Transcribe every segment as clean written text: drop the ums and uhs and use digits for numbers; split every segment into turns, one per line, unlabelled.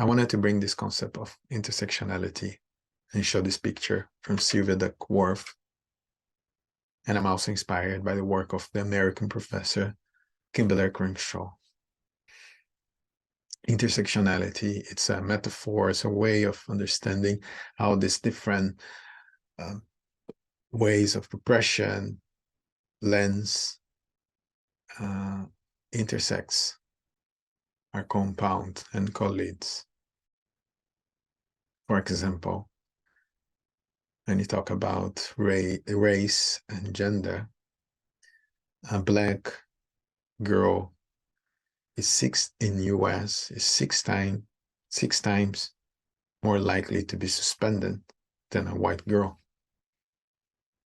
I wanted to bring this concept of intersectionality and show this picture from Sylvia Duckworth. And I'm also inspired by the work of the American professor Kimberly Crenshaw. Intersectionality, it's a metaphor, it's a way of understanding how these different ways of oppression, lens, intersects, are compound and collides. For example, when you talk about race and gender, a Black girl is in US is six times more likely to be suspended than a white girl.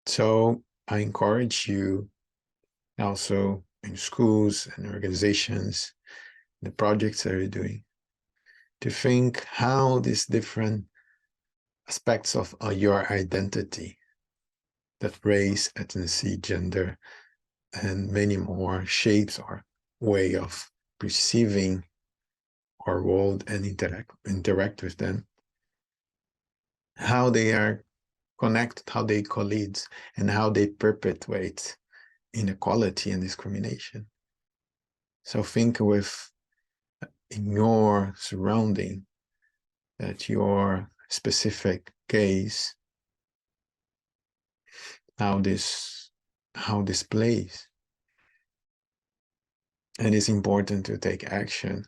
So I encourage you also in schools and organizations, the projects that you're doing, to think how these different aspects of your identity, that race, ethnicity, gender, and many more shapes our way of perceiving our world and interact with them, how they are connected, how they collide, and how they perpetuate inequality and discrimination. So think with in your surrounding, that your specific case, how this plays. And it's important to take action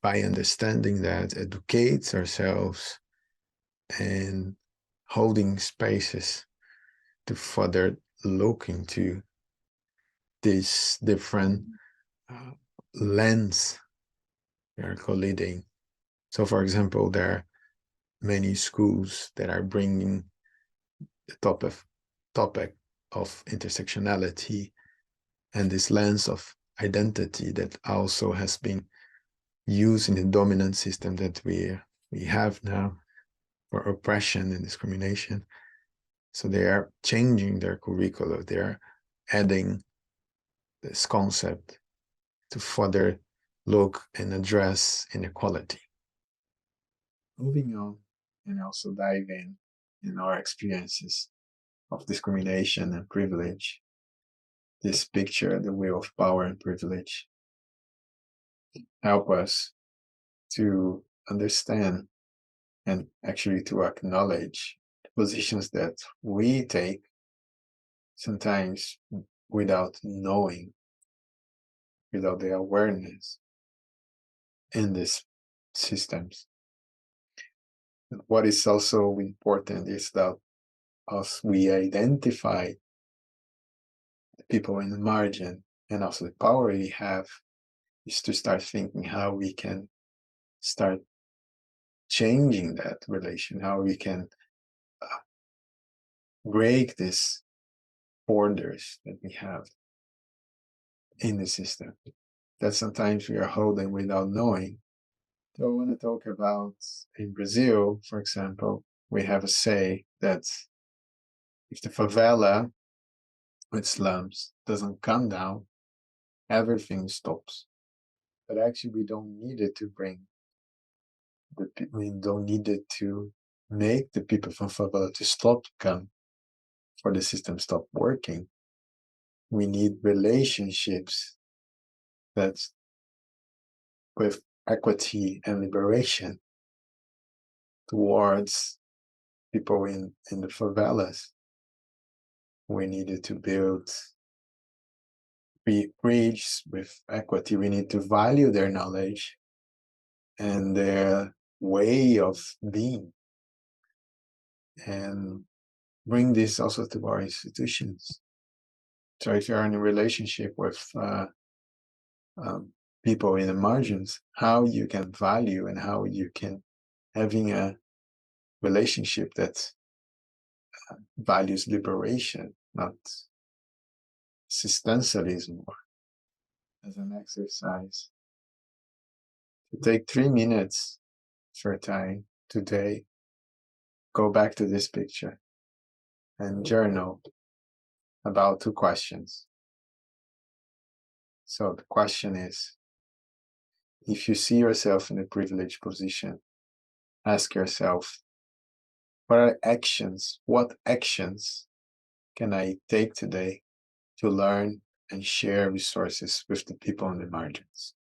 by understanding that, educate ourselves and holding spaces to further look into these different lens they are colliding. So for example, there are many schools that are bringing the topic of intersectionality and this lens of identity that also has been used in the dominant system that we have now for oppression and discrimination. So they are changing their curricula. They are adding this concept to further look and address inequality. Moving on, and also dive in our experiences of discrimination and privilege. This picture, the wheel of power and privilege, help us to understand and actually to acknowledge the positions that we take, sometimes without knowing, without the awareness in these systems. And what is also important is that as we identify the people in the margin and also the power we have, is to start thinking how we can start changing that relation, how we can break these borders that we have in the system that sometimes we are holding without knowing. So I want to talk about, in Brazil, for example, we have a say that if the favela with slums doesn't come down, everything stops. But actually, we don't need it to we don't need it to make the people from favela to stop come for the system stop working. We need relationships that's with equity and liberation towards people in the favelas. We needed to build bridges with equity. We need to value their knowledge and their way of being, and bring this also to our institutions. So if you're in a relationship with people in the margins, how you can value and how you can having a relationship that values liberation, not existentialism. As an exercise, to take 3 minutes for time today, go back to this picture and journal about 2 questions. So the question is, if you see yourself in a privileged position, ask yourself, what actions can I take today to learn and share resources with the people on the margins?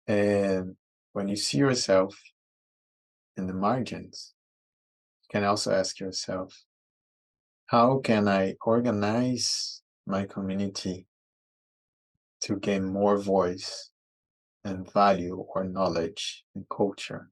And when you see yourself in the margins, you can also ask yourself, how can I organize my community to gain more voice and value or knowledge and culture